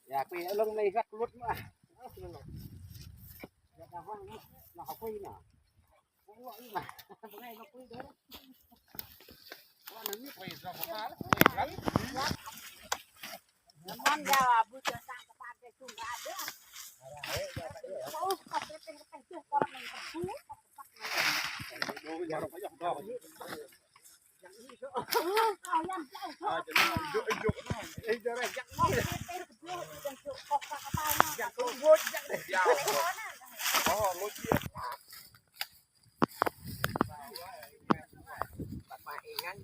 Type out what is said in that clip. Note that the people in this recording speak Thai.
อยากไปลงในรักรถมาอยากจะห้องนี้เราคุยหน่อยว่าอีมาไงเราคุยด้วยว่ามันไม่ไปเราเข้ามาแล้วมันยาวบุษสร้างกระบาดไปจุ่มราเด้อโอ้เขาเป็นกระจุ่มคนหนึ่งกับชู้ดูอย่างเราไปหยอกดอกอย่างนี้ก็เอาย่ำเจ้าเขาจะน่าเยอะเยอะน่าเอ้ยจะอะไรอย่างนี้เป็นกระจุ่มอย่างจุ่มออกจากกระบาดนะอย่างตัววุ้นอย่างเดียวอ๋อรถเยี่ยมตัดมาเองงั้น